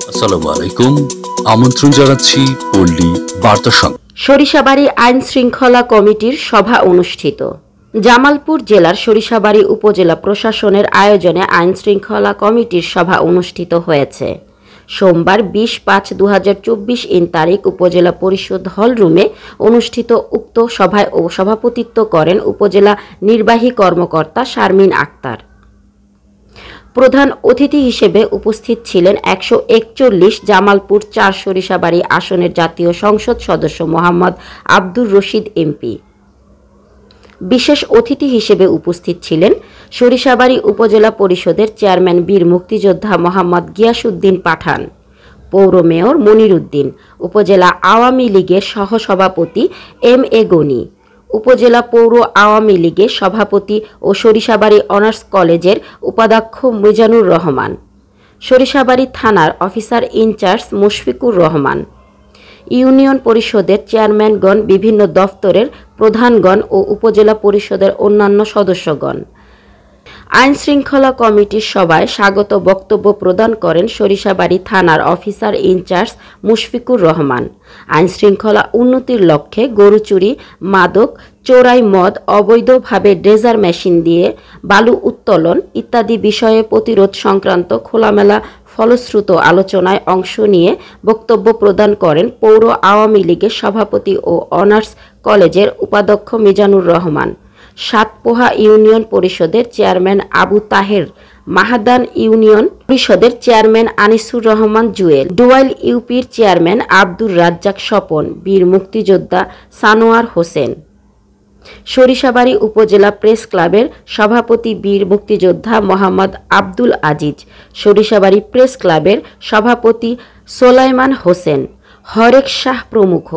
আসসালামু আলাইকুম, আমন্ত্রণ জানাচ্ছি পল্লী বার্তা সংবাদ। সরিষাবাড়ী আইন শৃঙ্খলা কমিটির সভা অনুষ্ঠিত। জামালপুর জেলার সরিষাবাড়ী উপজেলা প্রশাসনের আয়োজনে আইন শৃঙ্খলা কমিটির সভা অনুষ্ঠিত হয়েছে। সোমবার 20-5-2024 তারিখ উপজেলা পরিষদ হল রুমে অনুষ্ঠিত উক্ত সভায় সভাপতিত্ব করেন উপজেলা নির্বাহী কর্মকর্তা শারমিন আক্তার। প্রধান অতিথি হিসেবে উপস্থিত ছিলেন 141 জামালপুর 4 সরিষাবাড়ী আসনের জাতীয় সংসদ সদস্য মোহাম্মদ আব্দুর রশিদ এমপি। বিশেষ অতিথি হিসেবে উপস্থিত ছিলেন সরিষাবাড়ী উপজেলা পরিষদের চেয়ারম্যান বীর মুক্তিযোদ্ধা মোহাম্মদ গিয়াসউদ্দিন পাঠান, পৌর মেয়র মনির উদ্দিন, উপজেলা আওয়ামী লীগের সহসভাপতি MA গনি, উপজেলা পৌর আওয়ামী লীগের সভাপতি ও সরিষাবাড়ী অনার্স কলেজের উপাধ্যক্ষ মিজানুর রহমান, সরিষাবাড়ী থানার officer in charge Mushfiqur Rahman, union পরিষদের চেয়ারম্যানগণ, বিভিন্ন দফতরের প্রধানগণ ও উপজেলা পরিষদের অন্যান্য সদস্যগণ। আইন শৃঙ্খলা কমিটির সভায় স্বাগত বক্তব্য প্রদান করেন সরিষাবাড়ী থানার অফিসার ইনচার্জ মুশফিকুর রহমান। আইন শৃঙ্খলা উন্নতির লক্ষ্যে গরু চুরি, মাদক, চোরাই মদ, অবৈধভাবে ড্রেজার মেশিন দিয়ে বালু উত্তোলন ইত্যাদি বিষয়ে প্রতিরোধ সংক্রান্ত খোলামেলা ফলশ্রুত আলোচনায় অংশ নিয়ে বক্তব্য প্রদান করেন পৌর আওয়ামী লীগের সভাপতি ও অনার্স কলেজের উপাধ্যক্ষ মিজানুর রহমান, সাতপোহা ইউনিয়ন পরিষদের চেয়ারম্যান আবু তাহের, মাহাদান ইউনিয়ন পরিষদের চেয়ারম্যান আনিসুর রহমান জুয়েল, ডুয়াইল ইউপির চেয়ারম্যান আব্দুর রাজ্জাক স্বপন, বীর মুক্তিযোদ্ধা সানোয়ার হোসেন, সরিষাবাড়ী উপজেলা প্রেস ক্লাবের সভাপতি বীর মুক্তিযোদ্ধা মোহাম্মদ আব্দুল আজিজ, সরিষাবাড়ী প্রেস ক্লাবের সভাপতি সোলাইমান হোসেন, হরেক শাহ প্রমুখ।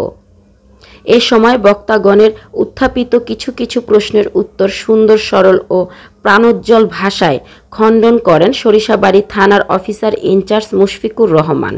এ সময় বক্তাগণের উত্থাপিত কিছু কিছু প্রশ্নের উত্তর সুন্দর, সরল ও প্রাণোজ্জ্বল ভাষায় খণ্ডন করেন সরিষাবাড়ী থানার অফিসার ইনচার্জ মুশফিকুর রহমান।